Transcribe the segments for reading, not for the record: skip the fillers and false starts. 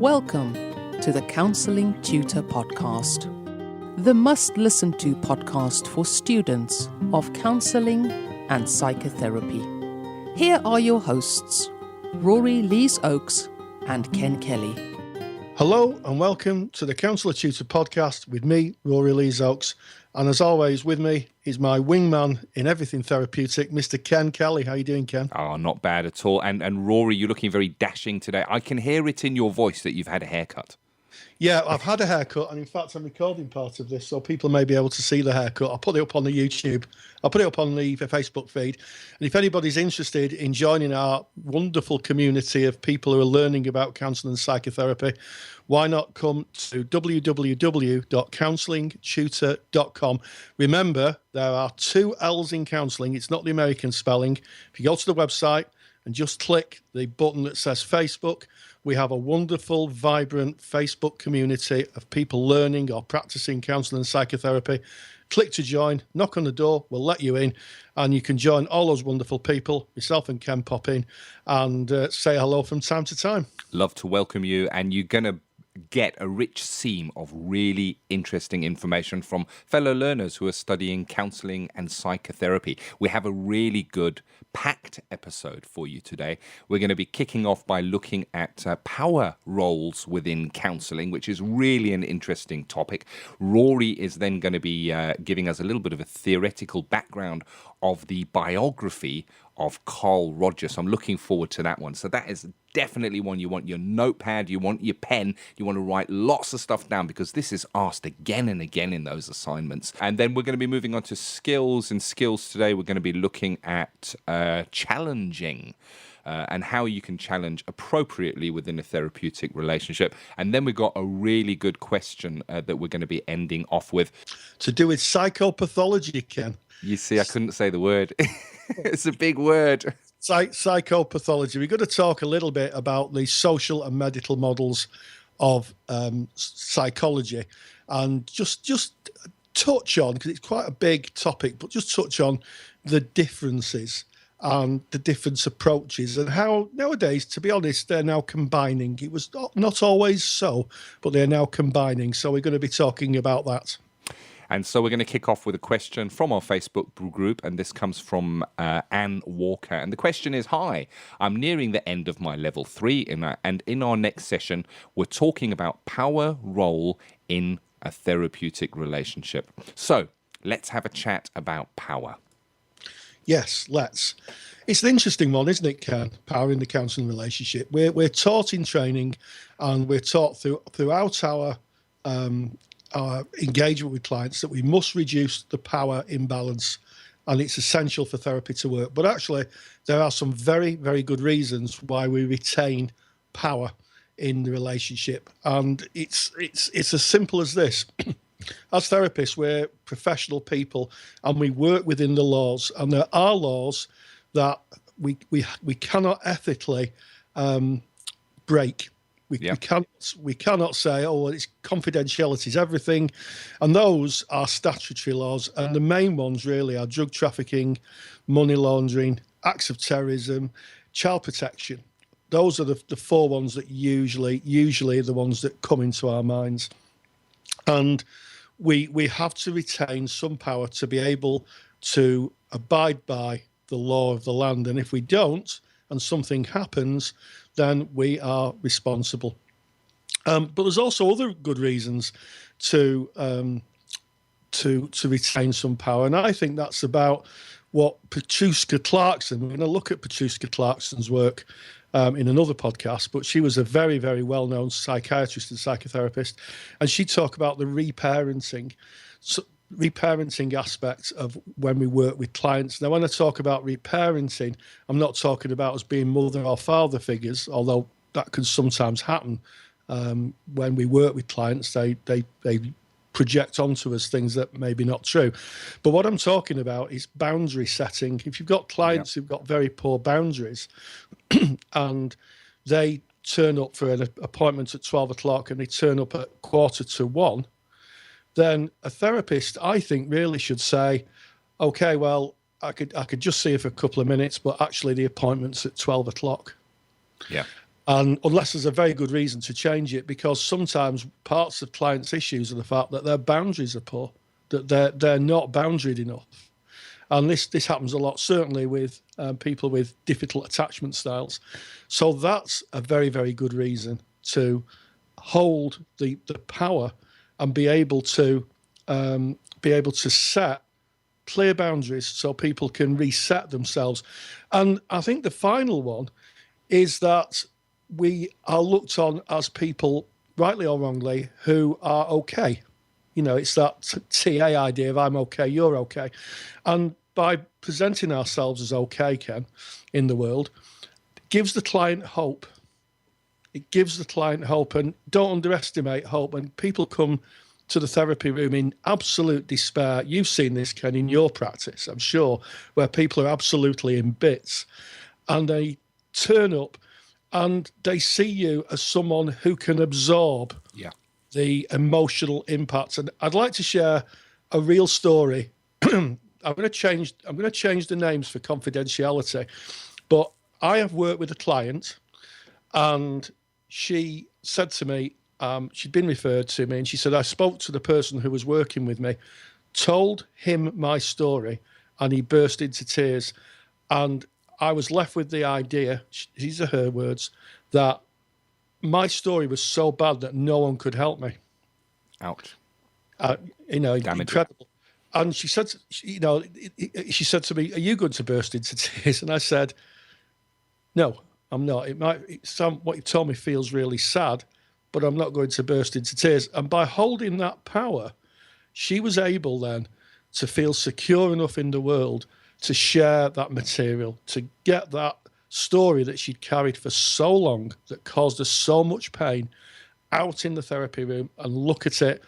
Welcome to the Counselling Tutor podcast, the must-listen-to podcast for students of counselling and psychotherapy. Here are your hosts, Rory Lees-Oakes and Ken Kelly. Hello and welcome to the Counselling Tutor podcast with me, Rory Lees-Oakes. And as always, with me is my wingman in everything therapeutic, Mr. Ken Kelly. How you doing, Ken? Oh, not bad at all. And Rory, you're looking very dashing today. I can hear it in your voice that you've had a haircut. Yeah, I've had a haircut, and in fact, I'm recording part of this, so people may be able to see the haircut. I'll put it up on the YouTube. I'll put it up on the Facebook feed. And if anybody's interested in joining our wonderful community of people who are learning about counselling and psychotherapy, why not come to www.counsellingtutor.com. Remember, there are two L's in counselling. It's not the American spelling. If you go to the website and just click the button that says Facebook, we have a wonderful, vibrant Facebook community of people learning or practicing counselling and psychotherapy. Click to join, knock on the door, we'll let you in, and you can join all those wonderful people. Myself and Ken pop in and say hello from time to time. Love to welcome you, and you're going to get a rich seam of really interesting information from fellow learners who are studying counselling and psychotherapy. We have a really good packed episode for you today. We're going to be kicking off by looking at power roles within counselling, which is really an interesting topic. Rory is then going to be giving us a little bit of a theoretical background of the biography of Carl Rogers. I'm looking forward to that one. So that is definitely one you want your notepad, you want your pen, you want to write lots of stuff down, because this is asked again and again in those assignments. And then we're going to be moving on to skills. And skills today, we're going to be looking at challenging and how you can challenge appropriately within a therapeutic relationship. And then we've got a really good question that we're going to be ending off with. To do with psychopathology, Ken. You see, I couldn't say the word. It's a big word. Psychopathology. We're going to talk a little bit about the social and medical models of psychology, and just touch on, because it's quite a big topic, but just touch on the differences and the different approaches, and how nowadays, to be honest, they're now combining. It was not always so, but they're now combining. So we're going to be talking about that. And so we're going to kick off with a question from our Facebook group, and this comes from Anne Walker. And the question is, hi, I'm nearing the end of my level 3, and in our next session, we're talking about power role in a therapeutic relationship. So let's have a chat about power. Yes, let's. It's an interesting one, isn't it, Ken? Power in the counselling relationship. We're taught in training, and we're taught throughout our engagement with clients that we must reduce the power imbalance, and it's essential for therapy to work. But actually, there are some very, very good reasons why we retain power in the relationship, and it's as simple as this. As therapists, we're professional people, and we work within the laws, and there are laws that we cannot ethically break. We cannot say, oh, well, it's confidentiality is everything. And those are statutory laws. And the main ones really are drug trafficking, money laundering, acts of terrorism, child protection. Those are the four ones that usually are the ones that come into our minds. And we have to retain some power to be able to abide by the law of the land. And if we don't, and something happens, then we are responsible. But there's also other good reasons to retain some power, and I think that's about what Petruska Clarkson. We're going to look at Petruska Clarkson's work in another podcast, but she was a very, very well-known psychiatrist and psychotherapist, and she talked about the reparenting aspect of when we work with clients. Now, when I talk about reparenting, I'm not talking about us being mother or father figures, although that can sometimes happen. When we work with clients, they project onto us things that may be not true. But what I'm talking about is boundary setting. If you've got clients who've got very poor boundaries and they turn up for an appointment at 12 o'clock and they turn up at 1:45, then a therapist, I think, really should say, okay, well, I could just see you for a couple of minutes, but actually the appointment's at 12 o'clock. Yeah. And unless there's a very good reason to change it, because sometimes parts of clients' issues are the fact that their boundaries are poor, that they're not boundaried enough. And this happens a lot, certainly with people with difficult attachment styles. So that's a very, very good reason to hold the power and be able to set clear boundaries so people can reset themselves. And I think the final one is that we are looked on as people, rightly or wrongly, who are okay. You know, it's that TA idea of I'm okay, you're okay. And by presenting ourselves as okay, Ken, in the world, gives the client hope. It gives the client hope, and don't underestimate hope. When people come to the therapy room in absolute despair, you've seen this, Ken, in your practice, I'm sure, where people are absolutely in bits, and they turn up and they see you as someone who can absorb the emotional impact. And I'd like to share a real story. I'm going to change the names for confidentiality, but I have worked with a client, and she said to me, she'd been referred to me, and she said, I spoke to the person who was working with me, told him my story, and he burst into tears. And I was left with the idea, these are her words, that my story was so bad that no one could help me. Ouch. Damaging. Incredible. And she said, she said to me, are you going to burst into tears? And I said, no, I'm not. What you told me feels really sad, but I'm not going to burst into tears. And by holding that power, she was able then to feel secure enough in the world to share that material, to get that story that she'd carried for so long that caused her so much pain out in the therapy room and look at it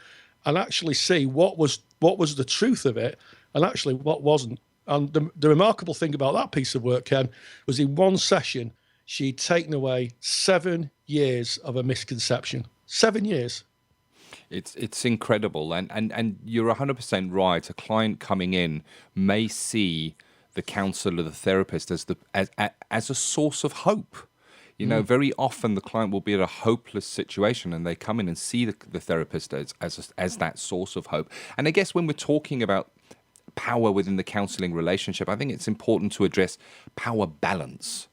and actually see what was the truth of it and actually what wasn't. And the remarkable thing about that piece of work, Ken, was in one session, she'd taken away 7 years of a misconception. 7 years. It's incredible. And you're 100% right. A client coming in may see the counsellor, the therapist, as a source of hope. You know, very often the client will be at a hopeless situation and they come in and see the therapist as that source of hope. And I guess when we're talking about power within the counselling relationship, I think it's important to address power balance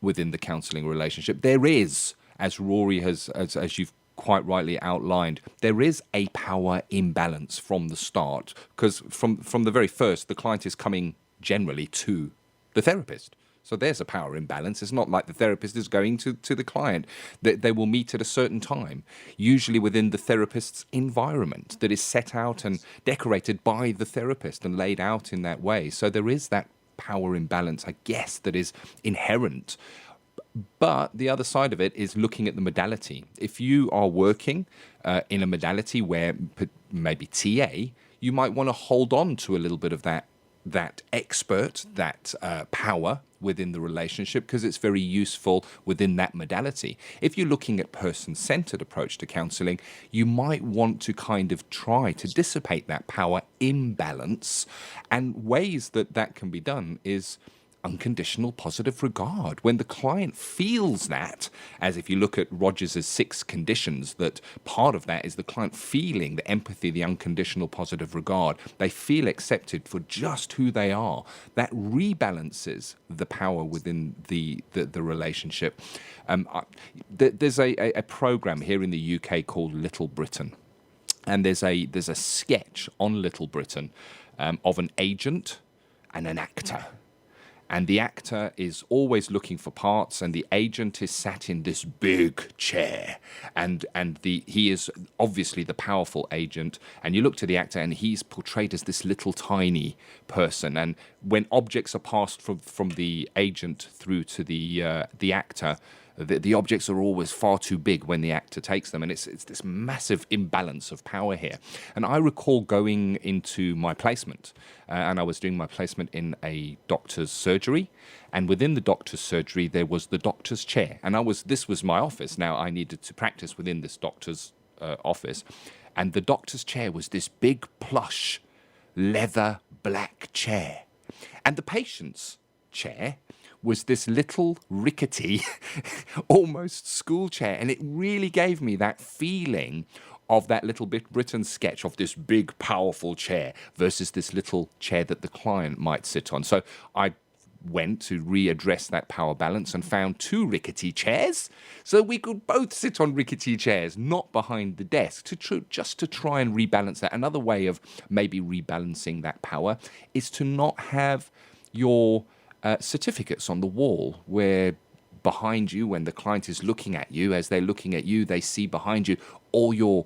within the counselling relationship. There is, as Rory has, as you've quite rightly outlined, there is a power imbalance from the start, because from the very first, the client is coming generally to the therapist. So there's a power imbalance. It's not like the therapist is going to the client. They will meet at a certain time, usually within the therapist's environment that is set out and decorated by the therapist and laid out in that way. So there is that power imbalance, I guess, that is inherent. But the other side of it is looking at the modality. If you are working in a modality where maybe TA, you might want to hold on to a little bit of that expert, that power within the relationship, because it's very useful within that modality. If you're looking at person-centered approach to counselling, you might want to kind of try to dissipate that power imbalance, and ways that can be done is unconditional positive regard. When the client feels that, as if you look at Rogers's 6 conditions, that part of that is the client feeling the empathy, the unconditional positive regard. They feel accepted for just who they are. That rebalances the power within the relationship. There's a program here in the UK called Little Britain, and there's a sketch on Little Britain of an agent and an actor. And the actor is always looking for parts, and the agent is sat in this big chair, and he is obviously the powerful agent. And you look to the actor, and he's portrayed as this little tiny person. And when objects are passed from the agent through to the actor, the objects are always far too big when the actor takes them, and it's this massive imbalance of power here. And I recall going into my placement, and I was doing my placement in a doctor's surgery, and within the doctor's surgery there was the doctor's chair, and this was my office. Now I needed to practice within this doctor's office, and the doctor's chair was this big plush leather black chair, and the patient's chair was this little rickety, almost school chair. And it really gave me that feeling of that Little Britain sketch of this big, powerful chair versus this little chair that the client might sit on. So I went to readdress that power balance and found 2 rickety chairs so we could both sit on rickety chairs, not behind the desk, just to try and rebalance that. Another way of maybe rebalancing that power is to not have your certificates on the wall where behind you, when the client is looking at you, as they're looking at you, they see behind you all your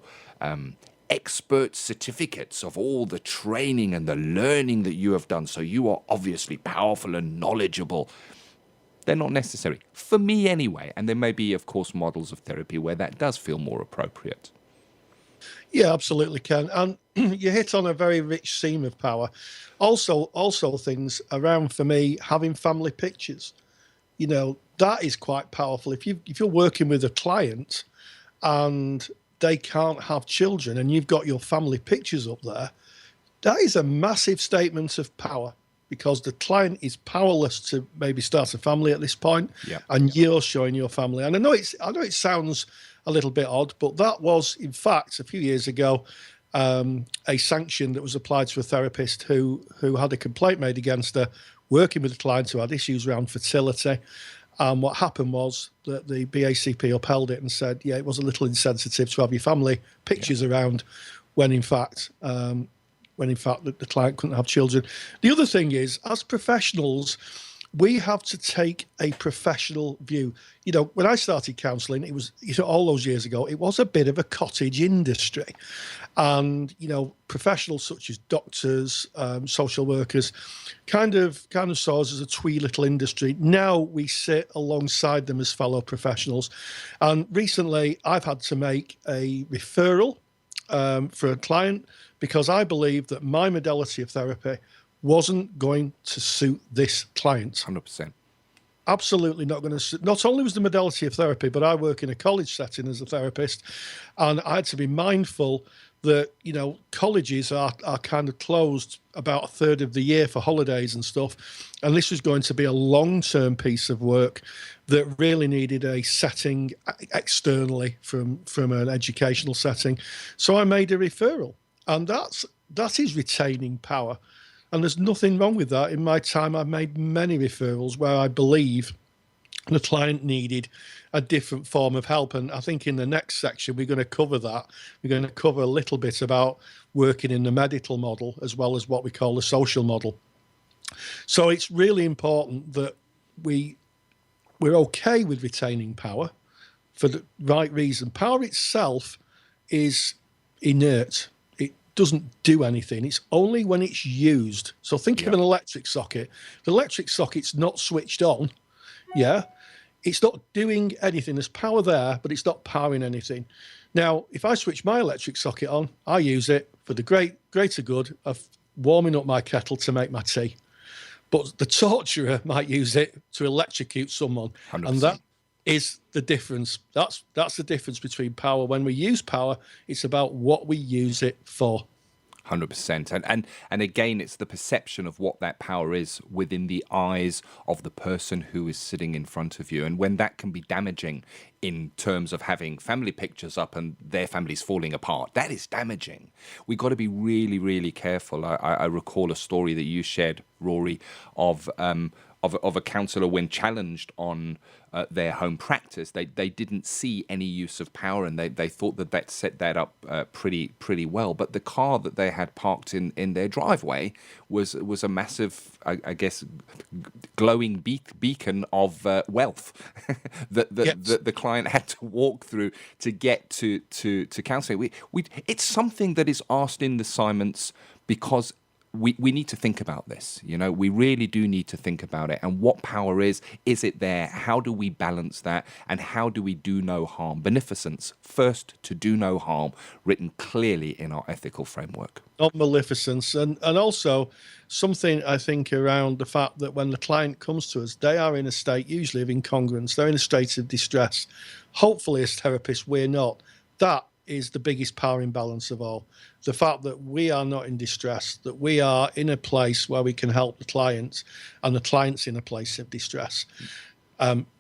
expert certificates of all the training and the learning that you have done. So you are obviously powerful and knowledgeable. They're not necessary, for me anyway. And there may be, of course, models of therapy where that does feel more appropriate. Yeah, absolutely, Ken. And you hit on a very rich theme of power. Also things around, for me, having family pictures. You know, that is quite powerful. If you're working with a client and they can't have children and you've got your family pictures up there, that is a massive statement of power, because the client is powerless to maybe start a family at this point. Yeah. And you're showing your family. And I know it sounds a little bit odd, but that was, in fact, a few years ago, a sanction that was applied to a therapist who had a complaint made against her working with a client who had issues around fertility. And what happened was that the BACP upheld it and said, yeah, it was a little insensitive to have your family pictures around when in fact the client couldn't have children. The other thing is, as professionals, we have to take a professional view. You know, when I started counselling, it was, all those years ago, it was a bit of a cottage industry. And, professionals such as doctors, social workers, kind of saw us as a twee little industry. Now we sit alongside them as fellow professionals. And recently I've had to make a referral for a client because I believe that my modality of therapy wasn't going to suit this client. 100%. Absolutely not going to suit. Not only was the modality of therapy, but I work in a college setting as a therapist, and I had to be mindful that, colleges are kind of closed about a third of the year for holidays and stuff. And this was going to be a long-term piece of work that really needed a setting externally from an educational setting. So I made a referral, and that is retaining power. And there's nothing wrong with that. In my time, I've made many referrals where I believe the client needed a different form of help. And I think in the next section, we're going to cover that. We're going to cover a little bit about working in the medical model as well as what we call the social model. So it's really important that we're okay with retaining power for the right reason. Power itself is inert. Doesn't do anything. It's only when it's used. So think of an electric socket. The electric socket's not switched on. Yeah. It's not doing anything. There's power there, but it's not powering anything. Now, if I switch my electric socket on, I use it for the greater good of warming up my kettle to make my tea. But the torturer might use it to electrocute someone. 100%. And that is the difference. That's the difference between power. When we use power, it's about what we use it for. 100%. And again, it's the perception of what that power is within the eyes of the person who is sitting in front of you. And when that can be damaging in terms of having family pictures up and their families falling apart, that is damaging. We've got to be really, really careful. I recall a story that you shared, Rory, of a counsellor when challenged on their home practice. They didn't see any use of power, and they thought that set that up pretty well. But the car that they had parked in their driveway was a massive, I guess, glowing beacon of wealth that the client had to walk through to get to counselling. It's something that is asked in the assignments because we need to think about this. We really do need to think about it. And what power is it there? How do we balance that? And how do we do no harm? Beneficence, first to do no harm, written clearly in our ethical framework. Not maleficence. And also something, I think, around the fact that when the client comes to us, they are in a state usually of incongruence. They're in a state of distress. Hopefully, as therapists, we're not. That is the biggest power imbalance of all. The fact that we are not in distress, that we are in a place where we can help the client, and the client's in a place of distress,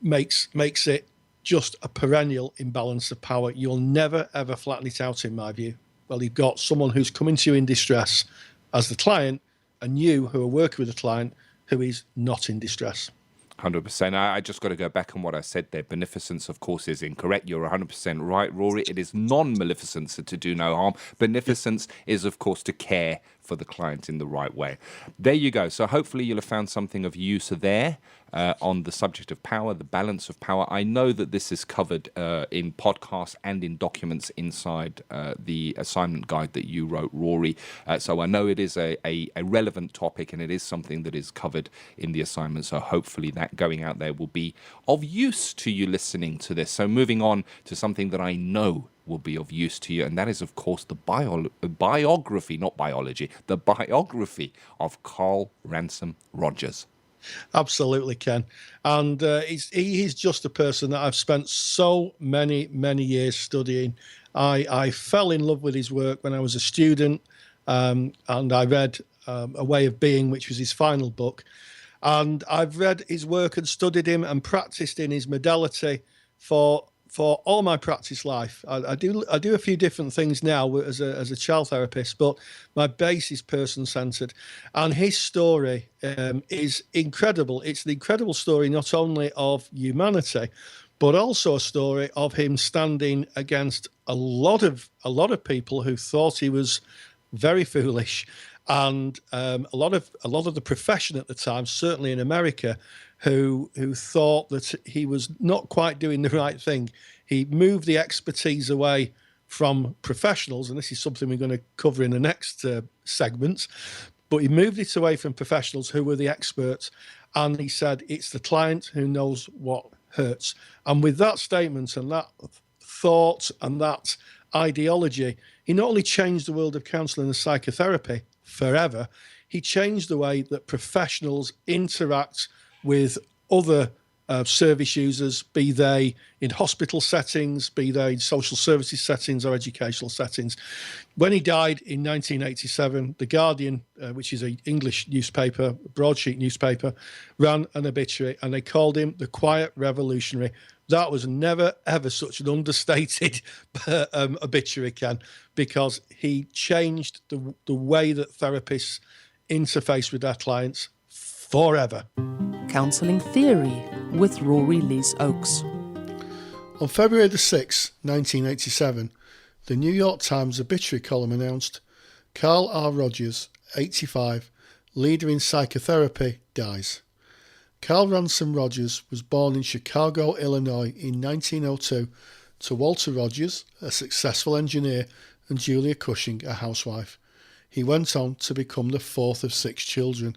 makes it just a perennial imbalance of power. You'll never, ever flatten it out, in my view. Well, you've got someone who's coming to you in distress as the client, and you who are working with the client who is not in distress. 100%. I just got to go back on what I said there. Beneficence, of course, is incorrect. You're 100% right, Rory. It is non-maleficence to do no harm. Beneficence is, of course, to care for the client in the right way. There you go. So hopefully you'll have found something of use there on the subject of power, the balance of power. I know that this is covered in podcasts and in documents inside the assignment guide that you wrote, Rory. So I know it is a relevant topic, and it is something that is covered in the assignment. So hopefully that going out there will be of use to you listening to this. So moving on to something that I know will be of use to you, and that is, of course, the biography, not biology, the biography of Carl Ransom Rogers. Absolutely, Ken. And he is just a person that I've spent so many years studying. I fell in love with his work when I was a student, and I read A Way of Being, which was his final book. And I've read his work and studied him and practiced in his modality for all my practice life. I do a few different things now as a child therapist, but my base is person-centered. And his story is incredible. It's the incredible story not only of humanity, but also a story of him standing against a lot of people who thought he was very foolish, and a lot of the profession at the time, certainly in America, who thought that he was not quite doing the right thing. He moved the expertise away from professionals, and this is something we're going to cover in the next segments, but he moved it away from professionals who were the experts, and he said it's the client who knows what hurts. And with that statement and that thought and that ideology, he not only changed the world of counselling and psychotherapy forever, he changed the way that professionals interact with other service users, be they in hospital settings, be they in social services settings or educational settings. When he died in 1987, The Guardian, which is an English newspaper, broadsheet newspaper, ran an obituary, and they called him the Quiet Revolutionary. That was never, ever such an understated obituary, Ken, because he changed the way that therapists interface with their clients forever. Counselling Theory with Rory Lees Oakes. On February the 6th, 1987, the New York Times obituary column announced Carl R. Rogers, 85, leader in psychotherapy, dies. Carl Ransom Rogers was born in Chicago, Illinois in 1902 to Walter Rogers, a successful engineer, and Julia Cushing, a housewife. He went on to become the fourth of 6 children.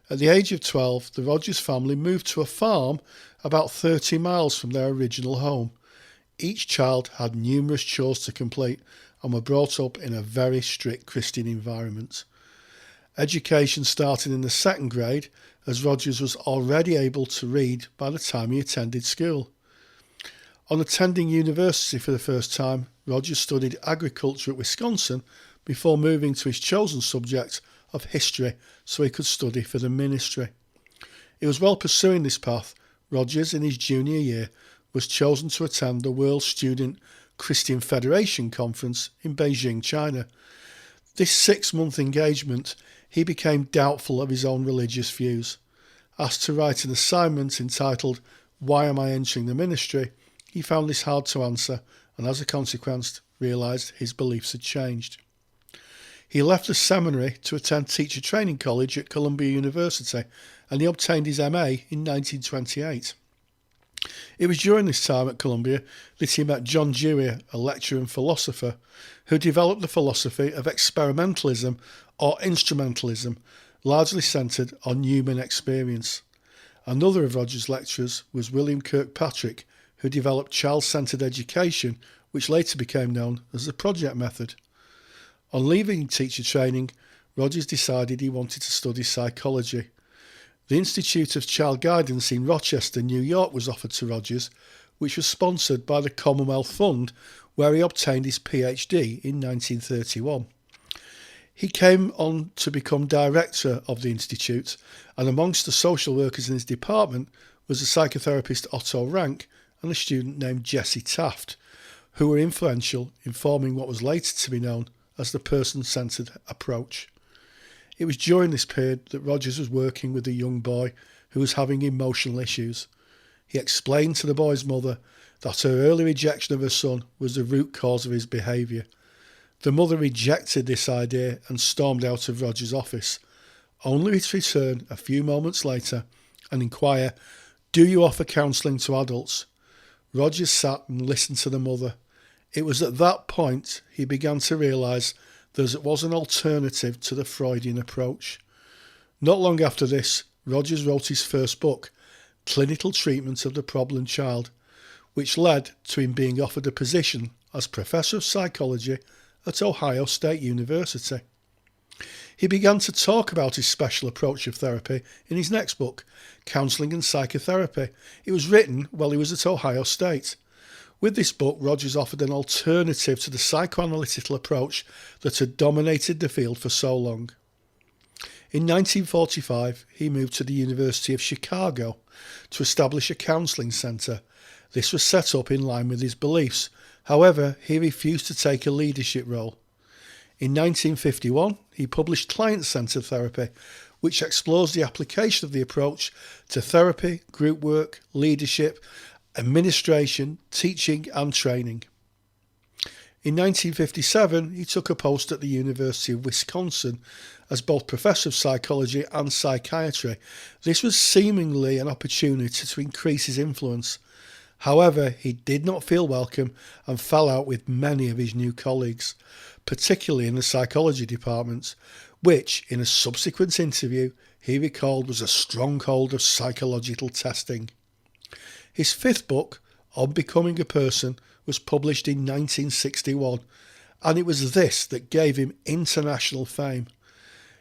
At the age of 12, the Rogers family moved to a farm about 30 miles from their original home. Each child had numerous chores to complete and were brought up in a very strict Christian environment. Education started in the 2nd grade, as Rogers was already able to read by the time he attended school. On attending university for the first time, Rogers studied agriculture at Wisconsin before moving to his chosen subject of history so he could study for the ministry. He was while pursuing this path, Rogers, in his junior year, was chosen to attend the World Student Christian Federation Conference in Beijing, China. This 6-month engagement, he became doubtful of his own religious views. Asked to write an assignment entitled, "Why Am I Entering the Ministry?" he found this hard to answer, and as a consequence realised his beliefs had changed. He left the seminary to attend teacher training college at Columbia University, and he obtained his MA in 1928. It was during this time at Columbia that he met John Dewey, a lecturer and philosopher, who developed the philosophy of experimentalism or instrumentalism, largely centred on human experience. Another of Rogers' lecturers was William Kirkpatrick, who developed child-centred education, which later became known as the project method. On leaving teacher training, Rogers decided he wanted to study psychology. The Institute of Child Guidance in Rochester, New York was offered to Rogers, which was sponsored by the Commonwealth Fund, where he obtained his PhD in 1931. He came on to become director of the institute, and amongst the social workers in his department was the psychotherapist Otto Rank and a student named Jessie Taft, who were influential in forming what was later to be known as the person-centred approach. It was during this period that Rogers was working with a young boy who was having emotional issues. He explained to the boy's mother that her early rejection of her son was the root cause of his behaviour. The mother rejected this idea and stormed out of Rogers' office, only to return a few moments later and inquire, "Do you offer counselling to adults?" Rogers sat and listened to the mother. It was at that point he began to realise there was an alternative to the Freudian approach. Not long after this, Rogers wrote his first book, Clinical Treatment of the Problem Child, which led to him being offered a position as Professor of Psychology at Ohio State University. He began to talk about his special approach of therapy in his next book, Counselling and Psychotherapy. It was written while he was at Ohio State. With this book, Rogers offered an alternative to the psychoanalytical approach that had dominated the field for so long. In 1945, he moved to the University of Chicago to establish a counselling centre. This was set up in line with his beliefs. However, he refused to take a leadership role. In 1951, he published Client-Centred Therapy, which explores the application of the approach to therapy, group work, leadership, administration, teaching and training. In 1957, he took a post at the University of Wisconsin as both Professor of Psychology and Psychiatry. This was seemingly an opportunity to increase his influence. However, he did not feel welcome and fell out with many of his new colleagues, particularly in the psychology department, which, in a subsequent interview, he recalled was a stronghold of psychological testing. His fifth book, On Becoming a Person, was published in 1961, and it was this that gave him international fame.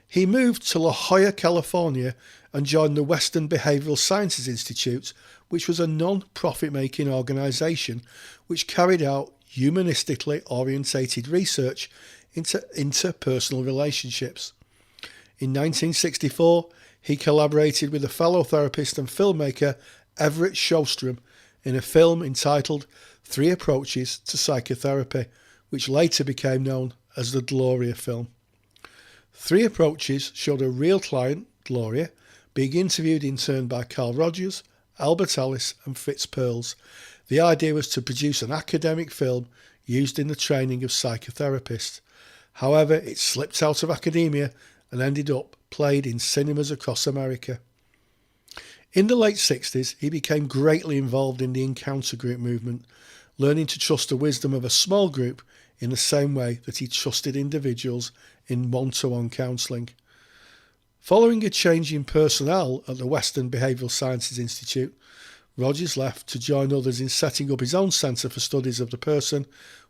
He moved to La Jolla, California, and joined the Western Behavioural Sciences Institute, which was a non-profit making organisation which carried out humanistically orientated research into interpersonal relationships. In 1964, he collaborated with a fellow therapist and filmmaker Everett Sjostrom in a film entitled 3 Approaches to Psychotherapy, which later became known as the Gloria film. 3 Approaches showed a real client, Gloria, being interviewed in turn by Carl Rogers, Albert Ellis and Fritz Perls. The idea was to produce an academic film used in the training of psychotherapists. However, it slipped out of academia and ended up played in cinemas across America. In the late 60s, he became greatly involved in the encounter group movement, learning to trust the wisdom of a small group in the same way that he trusted individuals in one-to-one counselling. Following a change in personnel at the Western Behavioural Sciences Institute, Rogers left to join others in setting up his own Centre for Studies of the Person,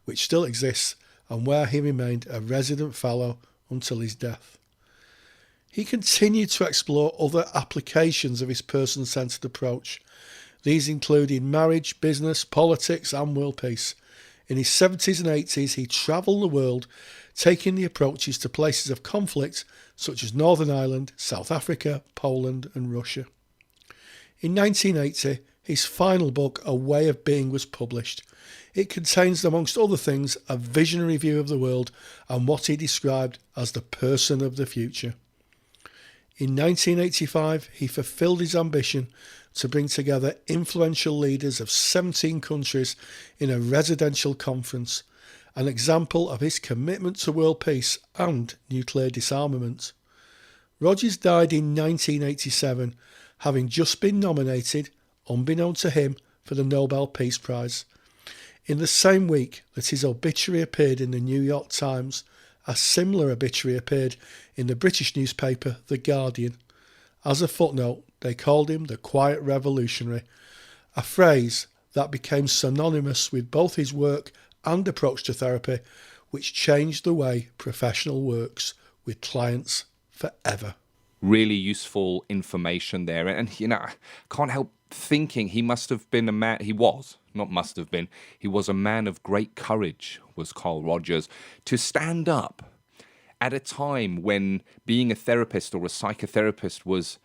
which still exists and where he remained a resident fellow until his death. He continued to explore other applications of his person-centred approach. These included marriage, business, politics and world peace. In his 70s and 80s, he travelled the world, taking the approaches to places of conflict such as Northern Ireland, South Africa, Poland and Russia. In 1980, his final book, A Way of Being, was published. It contains, amongst other things, a visionary view of the world and what he described as the person of the future. In 1985, he fulfilled his ambition to bring together influential leaders of 17 countries in a residential conference, an example of his commitment to world peace and nuclear disarmament. Rogers died in 1987, having just been nominated, unbeknown to him, for the Nobel Peace Prize. In the same week that his obituary appeared in the New York Times, a similar obituary appeared in the British newspaper The Guardian. As a footnote, they called him the Quiet Revolutionary, a phrase that became synonymous with both his work and approach to therapy, which changed the way professional works with clients forever. Really useful information there. And, I can't help thinking he must have been a man, he was not must have been, he was a man of great courage, was Carl Rogers, to stand up at a time when being a therapist or a psychotherapist was,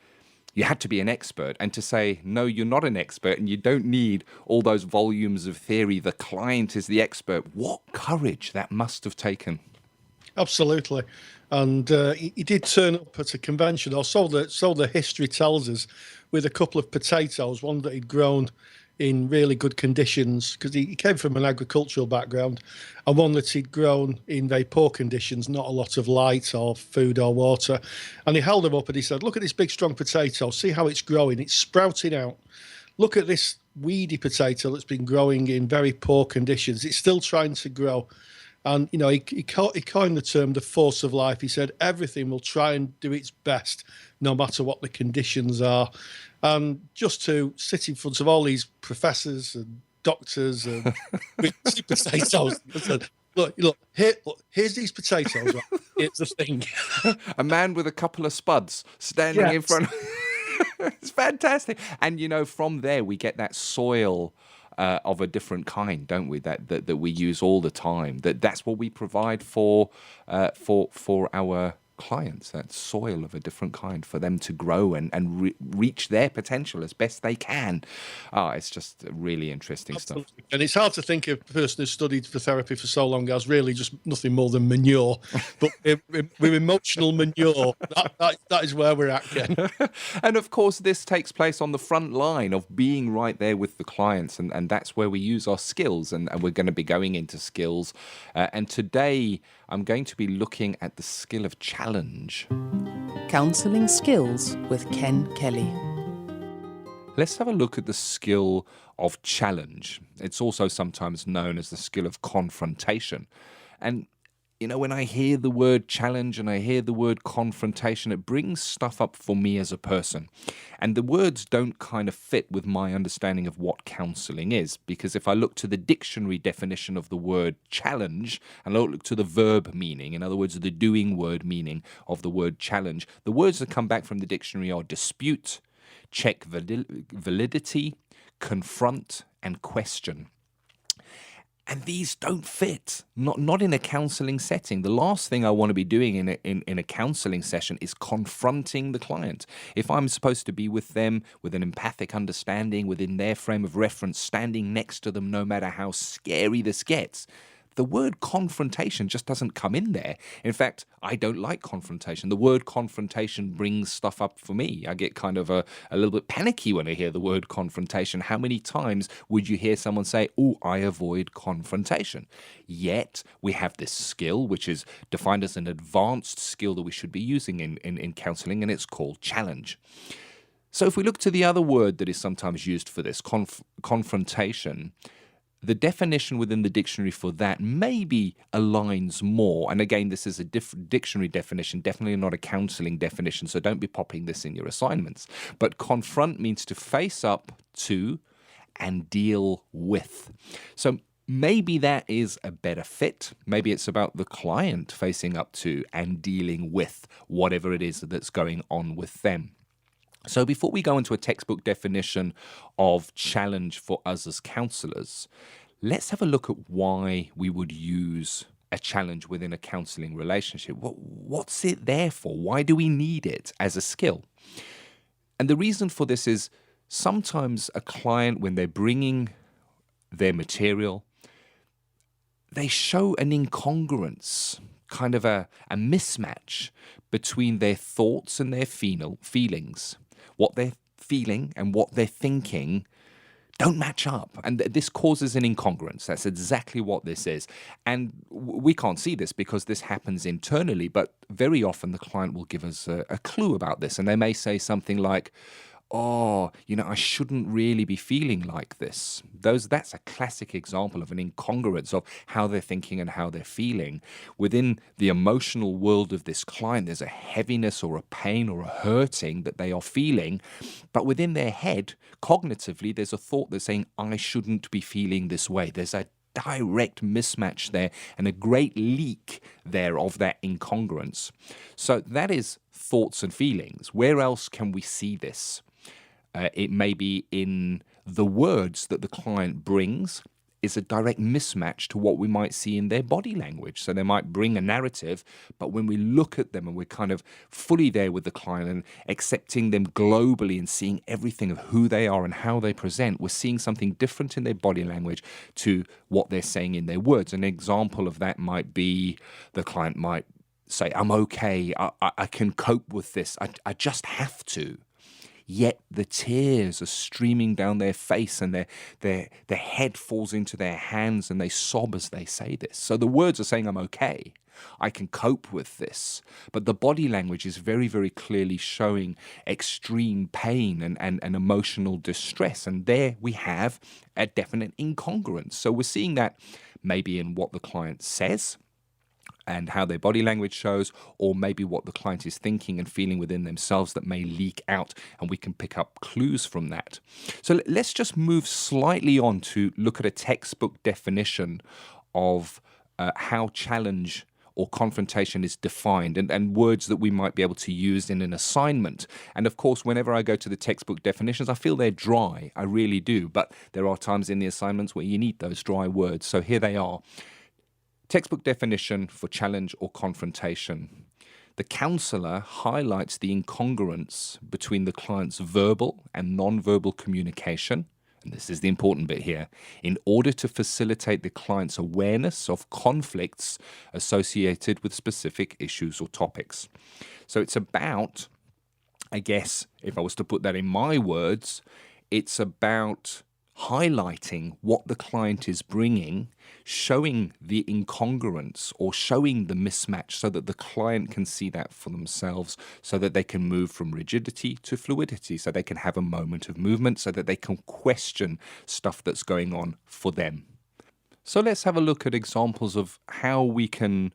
you had to be an expert, and to say, no, you're not an expert and you don't need all those volumes of theory. The client is the expert. What courage that must have taken. Absolutely. And he did turn up at a convention, or so the history tells us, with a couple of potatoes, one that he'd grown in really good conditions, because he came from an agricultural background, and one that he'd grown in very poor conditions, not a lot of light or food or water. And he held them up and he said, look at this big strong potato, see how it's growing, it's sprouting out. Look at this weedy potato that's been growing in very poor conditions, it's still trying to grow. And, you know, he coined the term the force of life. He said everything will try and do its best, no matter what the conditions are. And just to sit in front of all these professors and doctors and with potatoes, and said, look, here's these potatoes. Right? Here's the thing. A man with a couple of spuds standing in front. It's fantastic. And, you know, from there we get that soil of a different kind, don't we? That we use all the time. That's what we provide for our clients. That soil of a different kind for them to grow and reach their potential as best they can. It's just really interesting stuff. And it's hard to think of a person who's studied for therapy for so long as really just nothing more than manure. But we're emotional manure. That is where we're at, Ken. And of course, this takes place on the front line of being right there with the clients. And that's where we use our skills. And we're going to be going into skills. And today, I'm going to be looking at the skill of challenge. Counselling Skills with Ken Kelly. Let's have a look at the skill of challenge. It's also sometimes known as the skill of confrontation. And, you know, when I hear the word challenge and I hear the word confrontation, it brings stuff up for me as a person. And the words don't kind of fit with my understanding of what counselling is. Because if I look to the dictionary definition of the word challenge, and I look to the verb meaning, in other words, the doing word meaning of the word challenge, the words that come back from the dictionary are dispute, check validity, confront, and question. And these don't fit, not in a counselling setting. The last thing I want to be doing in a counselling session is confronting the client. If I'm supposed to be with them with an empathic understanding within their frame of reference, standing next to them no matter how scary this gets, the word confrontation just doesn't come in there. In fact, I don't like confrontation. The word confrontation brings stuff up for me. I get kind of a little bit panicky when I hear the word confrontation. How many times would you hear someone say, oh, I avoid confrontation? Yet we have this skill, which is defined as an advanced skill that we should be using in counselling, and it's called challenge. So if we look to the other word that is sometimes used for this, confrontation, the definition within the dictionary for that maybe aligns more. And again, this is a dictionary definition, definitely not a counselling definition, so don't be popping this in your assignments. But confront means to face up to and deal with. So maybe that is a better fit. Maybe it's about the client facing up to and dealing with whatever it is that's going on with them. So before we go into a textbook definition of challenge for us as counsellors, let's have a look at why we would use a challenge within a counselling relationship. What's it there for? Why do we need it as a skill? And the reason for this is sometimes a client, when they're bringing their material, they show an incongruence, kind of a mismatch between their thoughts and their feelings. What they're feeling and what they're thinking don't match up. And this causes an incongruence. That's exactly what this is. And we can't see this because this happens internally, but very often the client will give us a clue about this. And they may say something like, oh, you know, I shouldn't really be feeling like this. That's a classic example of an incongruence of how they're thinking and how they're feeling. Within the emotional world of this client, there's a heaviness or a pain or a hurting that they are feeling. But within their head, cognitively, there's a thought that's saying, I shouldn't be feeling this way. There's a direct mismatch there and a great leak there of that incongruence. So that is thoughts and feelings. Where else can we see this? It may be in the words that the client brings is a direct mismatch to what we might see in their body language. So they might bring a narrative, but when we look at them and we're kind of fully there with the client and accepting them globally and seeing everything of who they are and how they present, we're seeing something different in their body language to what they're saying in their words. An example of that might be the client might say, I'm okay, I can cope with this, I just have to. Yet the tears are streaming down their face and their head falls into their hands and they sob as they say this. So the words are saying, I'm okay, I can cope with this. But the body language is very, very clearly showing extreme pain and emotional distress. And there we have a definite incongruence. So we're seeing that maybe in what the client says and how their body language shows, or maybe what the client is thinking and feeling within themselves that may leak out, and we can pick up clues from that. So let's just move slightly on to look at a textbook definition of how challenge or confrontation is defined, and words that we might be able to use in an assignment. And of course, whenever I go to the textbook definitions, I feel they're dry, I really do, but there are times in the assignments where you need those dry words. So here they are. Textbook definition for challenge or confrontation. The counsellor highlights the incongruence between the client's verbal and non-verbal communication, and this is the important bit here, in order to facilitate the client's awareness of conflicts associated with specific issues or topics. So it's about, I guess, if I was to put that in my words, it's about highlighting what the client is bringing, showing the incongruence or showing the mismatch so that the client can see that for themselves, so that they can move from rigidity to fluidity, so they can have a moment of movement, so that they can question stuff that's going on for them. So let's have a look at examples of how we can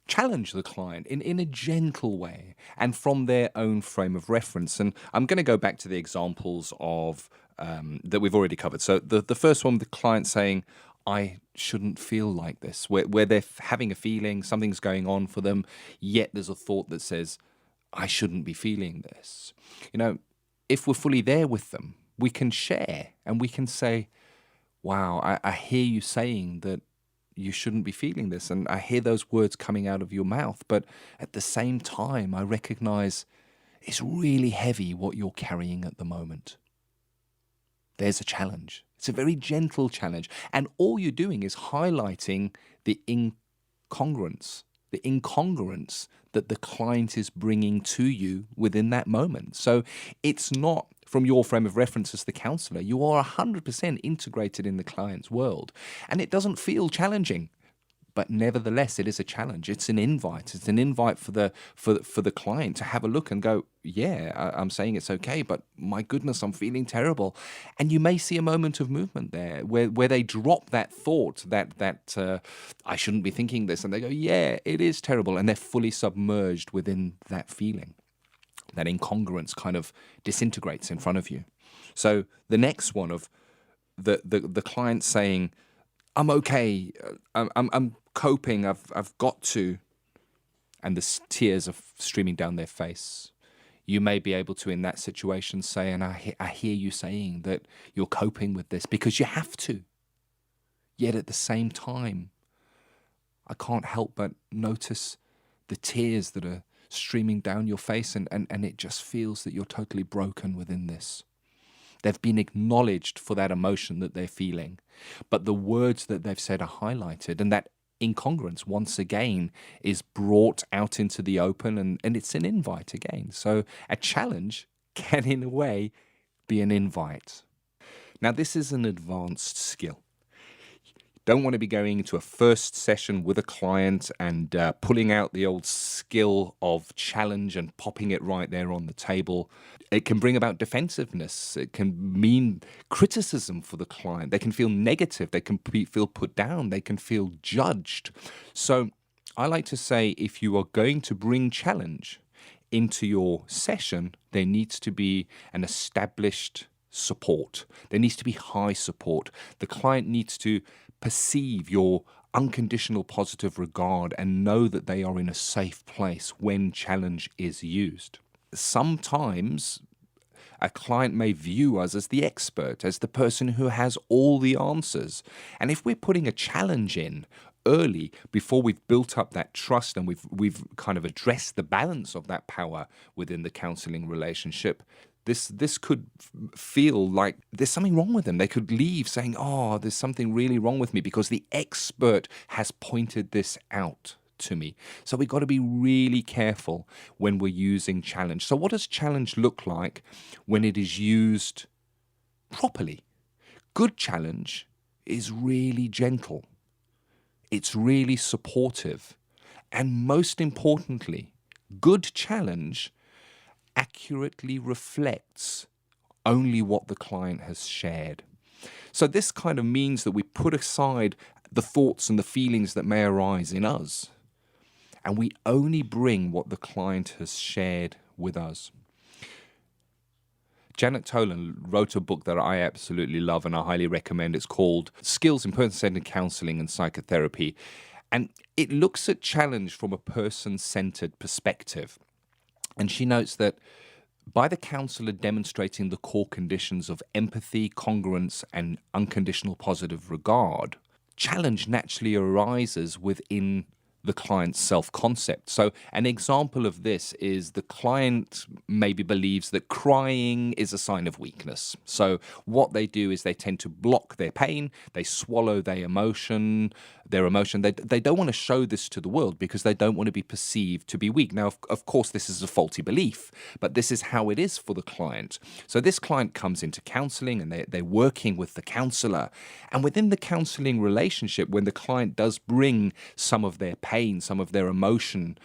challenge the client in a gentle way and from their own frame of reference. And I'm going to go back to the examples of that we've already covered. So the first one, the client saying, I shouldn't feel like this, where they're having a feeling, something's going on for them, yet there's a thought that says, I shouldn't be feeling this. You know, if we're fully there with them, we can share and we can say, wow, I hear you saying that you shouldn't be feeling this, and I hear those words coming out of your mouth, but at the same time, I recognize it's really heavy what you're carrying at the moment. There's a challenge. It's a very gentle challenge. And all you're doing is highlighting the incongruence that the client is bringing to you within that moment. So it's not from your frame of reference as the counsellor. You are 100% integrated in the client's world. And it doesn't feel challenging. But nevertheless, it is a challenge. It's an invite. It's an invite for the client to have a look and go, yeah, I'm saying it's okay, but my goodness, I'm feeling terrible. And you may see a moment of movement there where they drop that thought that I shouldn't be thinking this, and they go, yeah, it is terrible, and they're fully submerged within that feeling. That incongruence kind of disintegrates in front of you. So the next one of the client saying, I'm okay, I'm coping, I've got to, and the tears are streaming down their face. You may be able to, in that situation, say, and I hear you saying that you're coping with this because you have to. Yet at the same time, I can't help but notice the tears that are streaming down your face, and it just feels that you're totally broken within this. They've been acknowledged for that emotion that they're feeling, but the words that they've said are highlighted, and that incongruence once again is brought out into the open, and it's an invite again. So a challenge can, in a way, be an invite. Now, this is an advanced skill. Don't want to be going into a first session with a client and pulling out the old skill of challenge and popping it right there on the table. It can bring about defensiveness. It can mean criticism for the client. They can feel negative. They can feel put down. They can feel judged. So I like to say, if you are going to bring challenge into your session, there needs to be an established support. There needs to be high support. The client needs to perceive your unconditional positive regard and know that they are in a safe place when challenge is used. Sometimes A client may view us as the expert, as the person who has all the answers. And if we're putting a challenge in early, before we've built up that trust and we've kind of addressed the balance of that power within the counseling relationship, this could feel like there's something wrong with them. They could leave saying, oh, there's something really wrong with me because the expert has pointed this out to me. So we've got to be really careful when we're using challenge. So what does challenge look like when it is used properly? Good challenge is really gentle. It's really supportive. And most importantly, good challenge accurately reflects only what the client has shared. So this kind of means that we put aside the thoughts and the feelings that may arise in us, and we only bring what the client has shared with us. Janet Tolan wrote a book that I absolutely love and I highly recommend. It's called Skills in Person-Centered Counseling and Psychotherapy. And it looks at challenge from a person-centered perspective. And she notes that by the counselor demonstrating the core conditions of empathy, congruence, and unconditional positive regard, challenge naturally arises within the client's self-concept. So an example of this is the client maybe believes that crying is a sign of weakness. So what they do is they tend to block their pain, they swallow their emotion. They don't want to show this to the world because they don't want to be perceived to be weak. Now, of course, this is a faulty belief, but this is how it is for the client. So this client comes into counseling and they're working with the counselor. And within the counseling relationship, when the client does bring some of their pain, some of their emotion,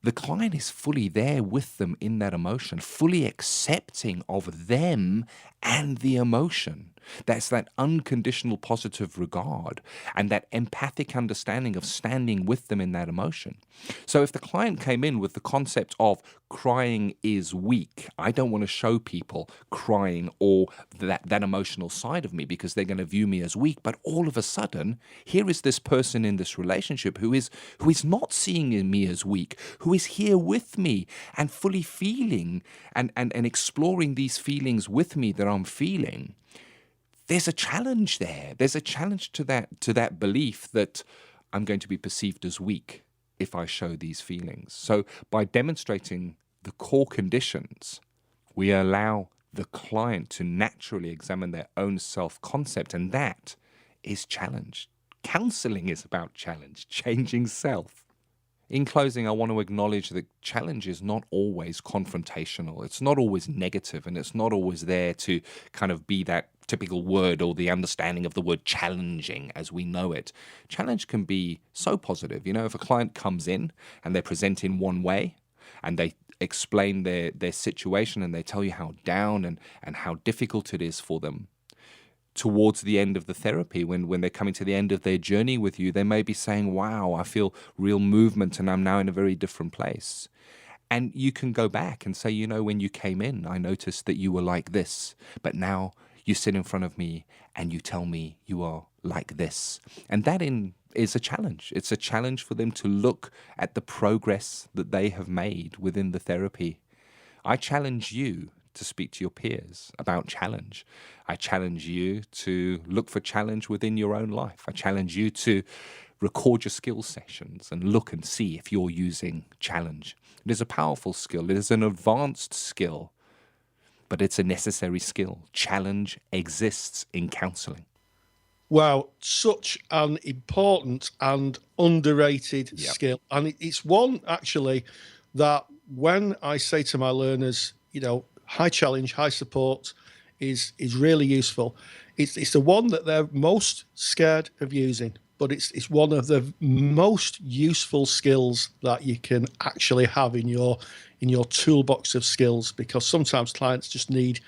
the client is fully there with them in that emotion, fully accepting of them and the emotion. That's that unconditional positive regard and that empathic understanding of standing with them in that emotion. So if the client came in with the concept of crying is weak, I don't want to show people crying or that emotional side of me because they're going to view me as weak. But all of a sudden, here is this person in this relationship who is not seeing me as weak, who is here with me and fully feeling and exploring these feelings with me that I'm feeling. There's a challenge there. There's a challenge to that belief that I'm going to be perceived as weak if I show these feelings. So by demonstrating the core conditions, we allow the client to naturally examine their own self-concept, and that is challenge. Counseling is about challenge, changing self. In closing, I want to acknowledge that challenge is not always confrontational. It's not always negative, and it's not always there to kind of be that typical word or the understanding of the word challenging as we know it. Challenge can be so positive. You know, if a client comes in and they present in one way and they explain their situation and they tell you how down and how difficult it is for them, towards the end of the therapy, when they're coming to the end of their journey with you, they may be saying, wow, I feel real movement and I'm now in a very different place. And you can go back and say, you know, when you came in, I noticed that you were like this, but now you sit in front of me and you tell me you are like this. And that is a challenge. It's a challenge for them to look at the progress that they have made within the therapy. I challenge you to speak to your peers about challenge. I challenge you to look for challenge within your own life. I challenge you to record your skill sessions and look and see if you're using challenge. It is a powerful skill. It is an advanced skill, but it's a necessary skill. Challenge exists in counseling. Wow, such an important and underrated skill. And it's one, actually, that when I say to my learners, you know, high challenge, high support is really useful. It's the one that they're most scared of using, but it's one of the most useful skills that you can actually have in your toolbox of skills, because sometimes clients just need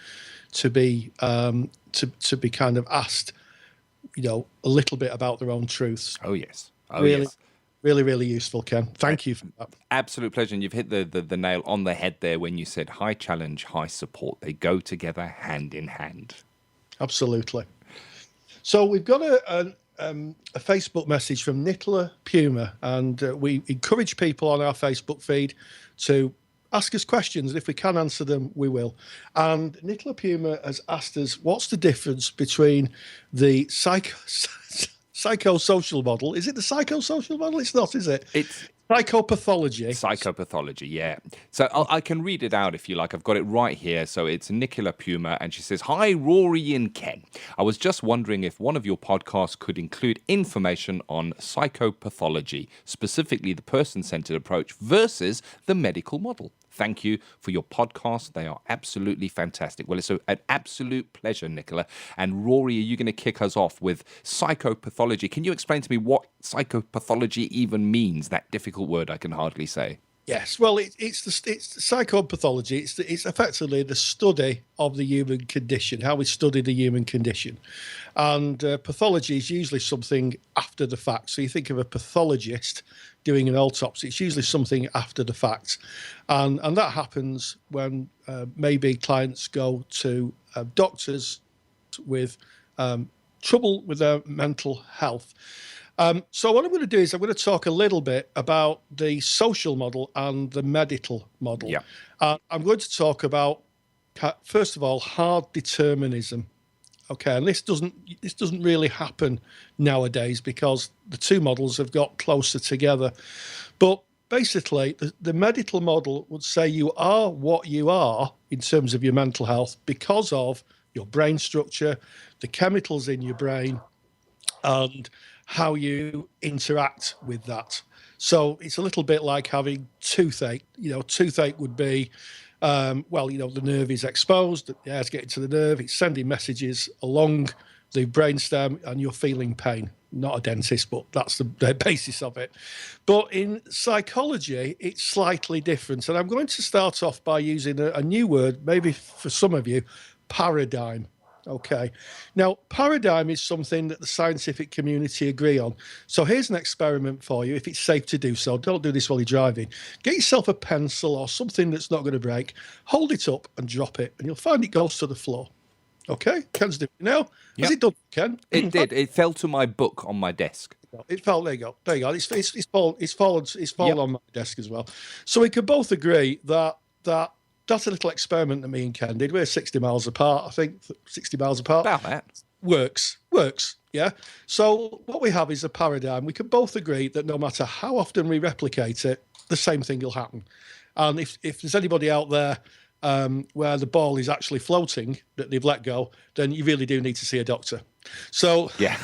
to be to be kind of asked, you know, a little bit about their own truths. Oh yes. Oh really, yes. Really, really useful, Ken. Thank you for that. Absolute pleasure. And you've hit the nail on the head there when you said high challenge, high support. They go together hand in hand. Absolutely. So we've got a Facebook message from Nicola Puma, and we encourage people on our Facebook feed to ask us questions. If we can answer them, we will. And Nicola Puma has asked us, what's the difference between the psychosocial model? Is it the psychosocial model? It's not, is it? It's Psychopathology. Psychopathology, yeah. So I can read it out if you like. I've got it right here. So it's Nicola Puma, and she says, "Hi, Rory and Ken. I was just wondering if one of your podcasts could include information on psychopathology, specifically the person-centered approach versus the medical model. Thank you for your podcast. They are absolutely fantastic." Well, it's an absolute pleasure, Nicola. And Rory, are you going to kick us off with psychopathology? Can you explain to me what psychopathology even means? That difficult word I can hardly say. Yes, well, it's psychopathology. It's effectively the study of the human condition, how we study the human condition. And pathology is usually something after the fact. So you think of a pathologist doing an autopsy, it's usually something after the fact. And that happens when maybe clients go to doctors with trouble with their mental health. So what I'm going to do is I'm going to talk a little bit about the social model and the medical model. Yeah. I'm going to talk about, first of all, hard determinism. Okay, and this doesn't really happen nowadays because the two models have got closer together. But basically, the medical model would say you are what you are in terms of your mental health because of your brain structure, the chemicals in your brain, and how you interact with that. So it's a little bit like having toothache. Toothache would be, the nerve is exposed, the air's getting to the nerve, it's sending messages along the brainstem, and you're feeling pain. Not a dentist, but that's the basis of it. But in psychology, it's slightly different. And I'm going to start off by using a new word, maybe for some of you, paradigm. Okay. Now, paradigm is something that the scientific community agree on. So here's an experiment for you, if it's safe to do so. Don't do this while you're driving. Get yourself a pencil or something that's not going to break. Hold it up and drop it, and you'll find it goes to the floor. Okay? Ken's doing it now. Yep. Has it done, Ken? It did. It fell to my book on my desk. It fell. There you go. There you go. It's fallen Yep. on my desk as well. So we could both agree that that's a little experiment that me and Ken did. We're 60 miles apart, I think, 60 miles apart. About that. Works, yeah? So what we have is a paradigm. We can both agree that no matter how often we replicate it, the same thing will happen. And if there's anybody out there where the ball is actually floating, that they've let go, then you really do need to see a doctor. So... Yeah.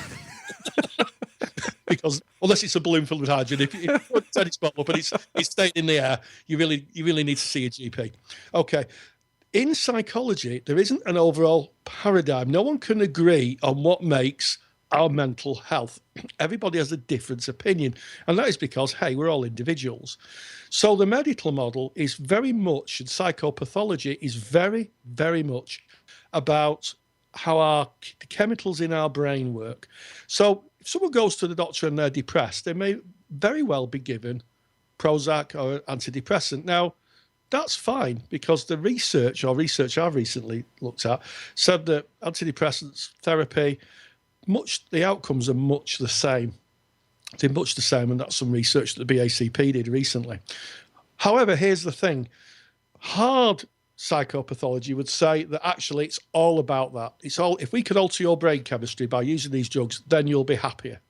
Because unless it's a balloon filled with hydrogen, if you put a tennis ball up and it's staying in the air, you really need to see a GP. Okay. In psychology, there isn't an overall paradigm. No one can agree on what makes our mental health. Everybody has a different opinion. And that is because, hey, we're all individuals. So the medical model is very much, and psychopathology is very, very much about how the chemicals in our brain work. So if someone goes to the doctor and they're depressed, they may very well be given Prozac or antidepressant. Now, that's fine because the research I've recently looked at said that antidepressants therapy, the outcomes are much the same. They're much the same, and that's some research that the BACP did recently. However, here's the thing. Hard psychopathology would say that actually it's all about that. If we could alter your brain chemistry by using these drugs, then you'll be happier.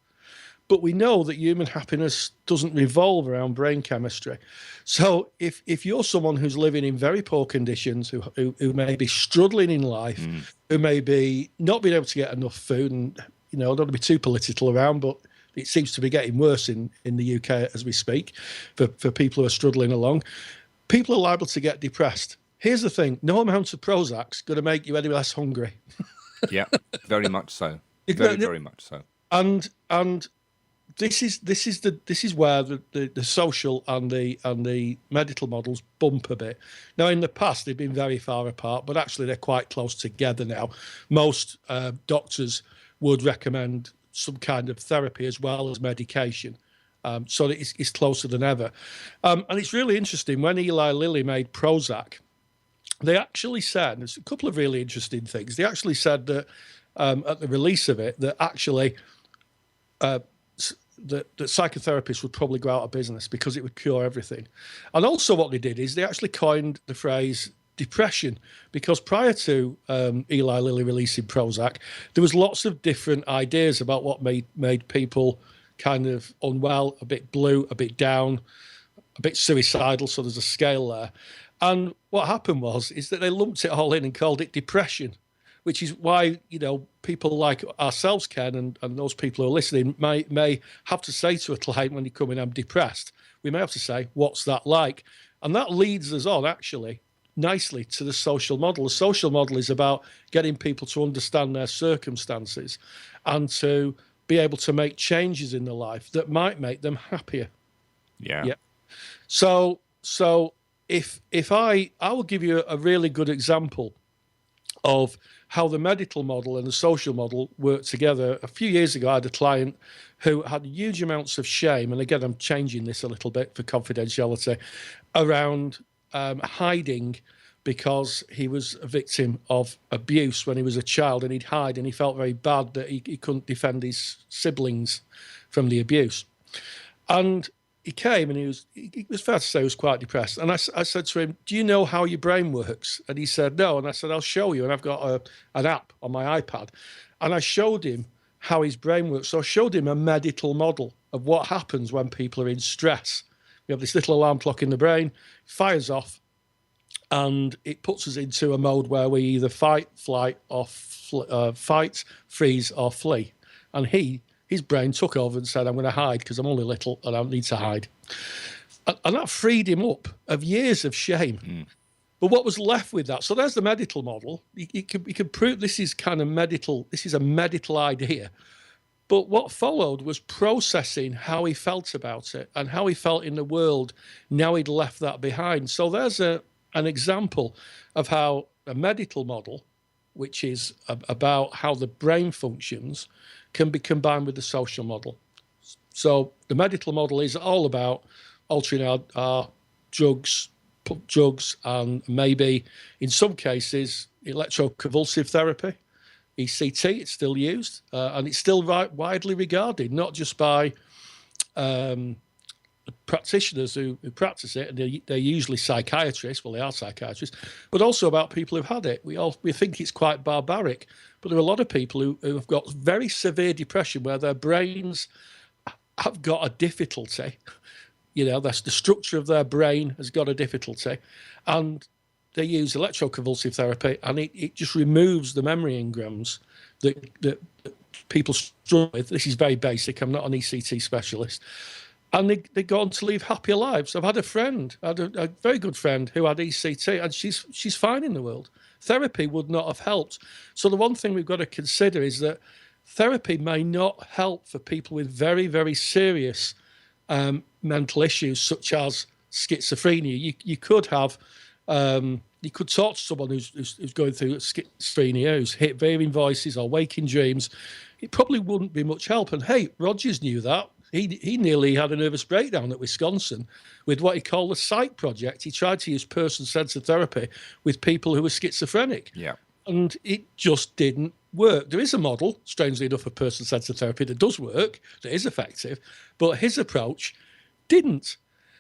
But we know that human happiness doesn't revolve around brain chemistry. So if you're someone who's living in very poor conditions, who may be struggling in life, who may be not being able to get enough food, and I don't want to be too political around, but it seems to be getting worse in the UK as we speak for people who are struggling along, people are liable to get depressed. Here's the thing: no amount of Prozac's going to make you any less hungry. Yeah, very much so. Very much so. And this is where the social and the medical models bump a bit. Now, in the past, they've been very far apart, but actually they're quite close together now. Most doctors would recommend some kind of therapy as well as medication. So it's closer than ever. And it's really interesting. When Eli Lilly made Prozac, they actually said, there's a couple of really interesting things. They actually said that at the release of it, that actually that psychotherapists would probably go out of business because it would cure everything. And also what they did is they actually coined the phrase depression, because prior to Eli Lilly releasing Prozac, there was lots of different ideas about what made people kind of unwell, a bit blue, a bit down, a bit suicidal. So there's a scale there. And what happened is that they lumped it all in and called it depression, which is why, people like ourselves, Ken, and those people who are listening may have to say to a client when you come in, I'm depressed. We may have to say, what's that like? And that leads us on, actually, nicely to the social model. The social model is about getting people to understand their circumstances and to be able to make changes in their life that might make them happier. Yeah. So if I will give you a really good example of how the medical model and the social model work together. A few years ago, I had a client who had huge amounts of shame, and again, I'm changing this a little bit for confidentiality, around hiding because he was a victim of abuse when he was a child, and he'd hide, and he felt very bad that he couldn't defend his siblings from the abuse. And he came, and it was fair to say he was quite depressed. And I said to him, do you know how your brain works? And he said, no. And I said, I'll show you. And I've got an app on my iPad. And I showed him how his brain works. So I showed him a medical model of what happens when people are in stress. We have this little alarm clock in the brain, fires off, and it puts us into a mode where we either fight, flight, or fight, freeze, or flee. And his brain took over and said, I'm going to hide because I'm only little and I don't need to hide. And that freed him up of years of shame. Mm. But what was left with that? So there's the medical model. You could prove this is kind of medical. This is a medical idea. But what followed was processing how he felt about it and how he felt in the world now he'd left that behind. So there's an example of how a medical model, which is about how the brain functions, can be combined with the social model. So the medical model is all about altering our drugs, and maybe in some cases electroconvulsive therapy, ECT. It's still used and it's still widely regarded, not just by practitioners who practice it, and they're usually psychiatrists. Well, they are psychiatrists, but also about people who've had it. We think it's quite barbaric, but there are a lot of people who have got very severe depression where their brains have got a difficulty. That's the structure of their brain has got a difficulty, and they use electroconvulsive therapy, and it just removes the memory engrams that people struggle with. This is very basic. I'm not an ECT specialist. And they go on to live happier lives. I've had a very good friend who had ECT, and she's fine in the world. Therapy would not have helped. So the one thing we've got to consider is that therapy may not help for people with very, very serious mental issues, such as schizophrenia. You could have, you could talk to someone who's going through schizophrenia, who's hearing voices or waking dreams. It probably wouldn't be much help. And hey, Rogers knew that. He nearly had a nervous breakdown at Wisconsin with what he called the Psych Project. He tried to use person-centered therapy with people who were schizophrenic. Yeah. And it just didn't work. There is a model, strangely enough, of person-centered therapy that does work, that is effective, but his approach didn't.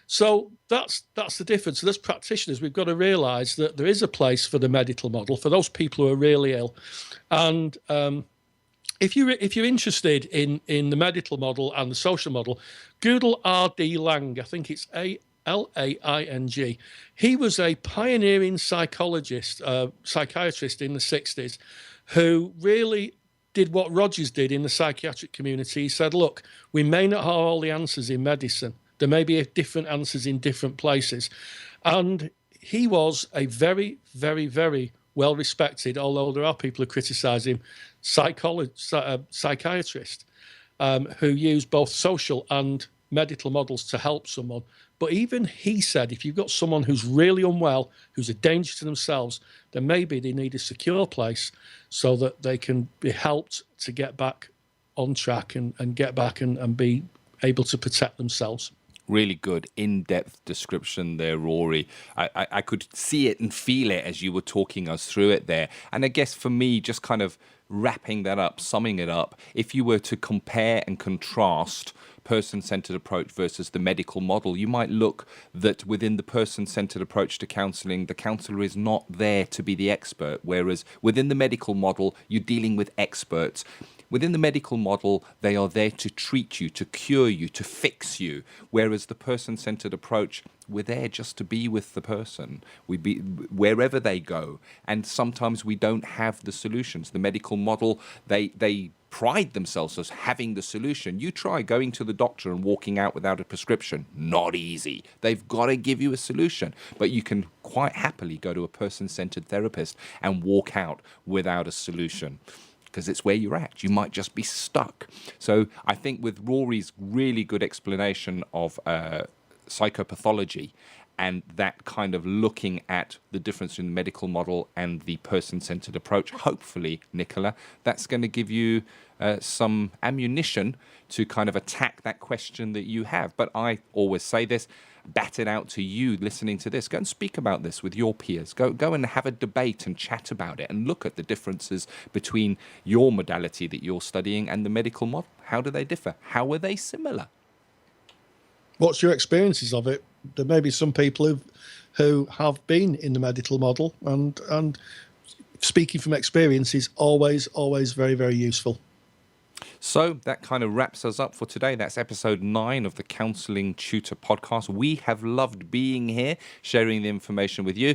So that's the difference. So as practitioners, we've got to realise that there is a place for the medical model for those people who are really ill. And if you're interested in the medical model and the social model, Google R.D. Laing. I think it's Laing. He was a pioneering psychiatrist in the 60s who really did what Rogers did in the psychiatric community. He said, look, we may not have all the answers in medicine. There may be different answers in different places. And he was a very, very, very well-respected, although there are people who criticise him, psychiatrist who use both social and medical models to help someone. But even he said, if you've got someone who's really unwell, who's a danger to themselves, then maybe they need a secure place so that they can be helped to get back on track and get back and be able to protect themselves. Really good in-depth description there, Rory. I could see it and feel it as you were talking us through it there. And I guess for me, just kind of wrapping that up, summing it up, if you were to compare and contrast person-centered approach versus the medical model, you might look that within the person-centered approach to counselling, the counsellor is not there to be the expert, whereas within the medical model, you're dealing with experts. Within the medical model, they are there to treat you, to cure you, to fix you, whereas the person-centered approach, we're there just to be with the person. We be wherever they go, and sometimes we don't have the solutions. The medical model, they pride themselves as having the solution. You try going to the doctor and walking out without a prescription. Not easy. They've got to give you a solution. But you can quite happily go to a person-centered therapist and walk out without a solution, because it's where you're at. You might just be stuck. So I think with Rory's really good explanation of psychopathology and that kind of looking at the difference in the medical model and the person-centered approach, hopefully, Nicola, that's going to give you some ammunition to kind of attack that question that you have. But I always say this, bat it out to you listening to this. Go and speak about this with your peers. Go and have a debate and chat about it and look at the differences between your modality that you're studying and the medical model. How do they differ? How are they similar? What's your experiences of it? There may be some people who have been in the medical model, and speaking from experience is always very, very useful. So that kind of wraps us up for today. That's episode 9 of the Counselling Tutor podcast. We have loved being here, sharing the information with you,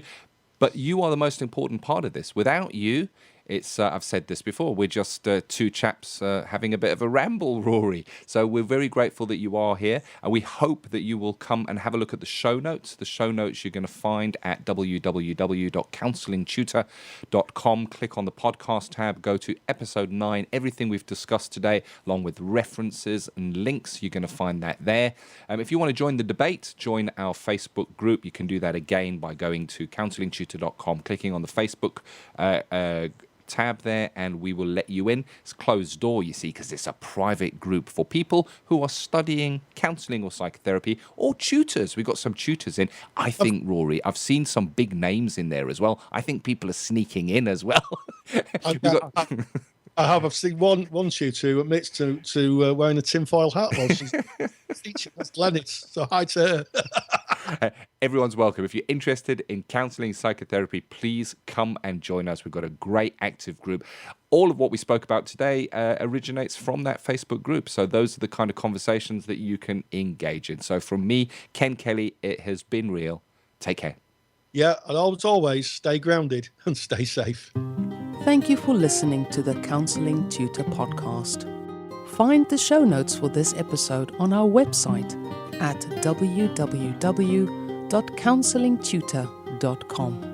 but you are the most important part of this. Without you, it's I've said this before, we're just two chaps having a bit of a ramble, Rory. So we're very grateful that you are here, and we hope that you will come and have a look at the show notes. The show notes you're going to find at www.counsellingtutor.com. Click on the podcast tab, go to episode 9. Everything we've discussed today, along with references and links, you're going to find that there. If you want to join the debate, join our Facebook group. You can do that again by going to counsellingtutor.com, clicking on the Facebook tab there, and we will let you in. It's closed door, you see, because it's a private group for people who are studying counselling or psychotherapy, or tutors. We've got some tutors in. I think, Rory, I've seen some big names in there as well. I think people are sneaking in as well. I've seen one tutor who admits to wearing a tinfoil hat while she's teaching us Glennis. So hi to her. Everyone's welcome. If you're interested in counselling psychotherapy, please come and join us. We've got a great active group. All of what we spoke about today originates from that Facebook group. So those are the kind of conversations that you can engage in. So from me, Ken Kelly, it has been real. Take care. Yeah, and always stay grounded and stay safe. Thank you for listening to the Counselling Tutor podcast. Find the show notes for this episode on our website at www.counsellingtutor.com.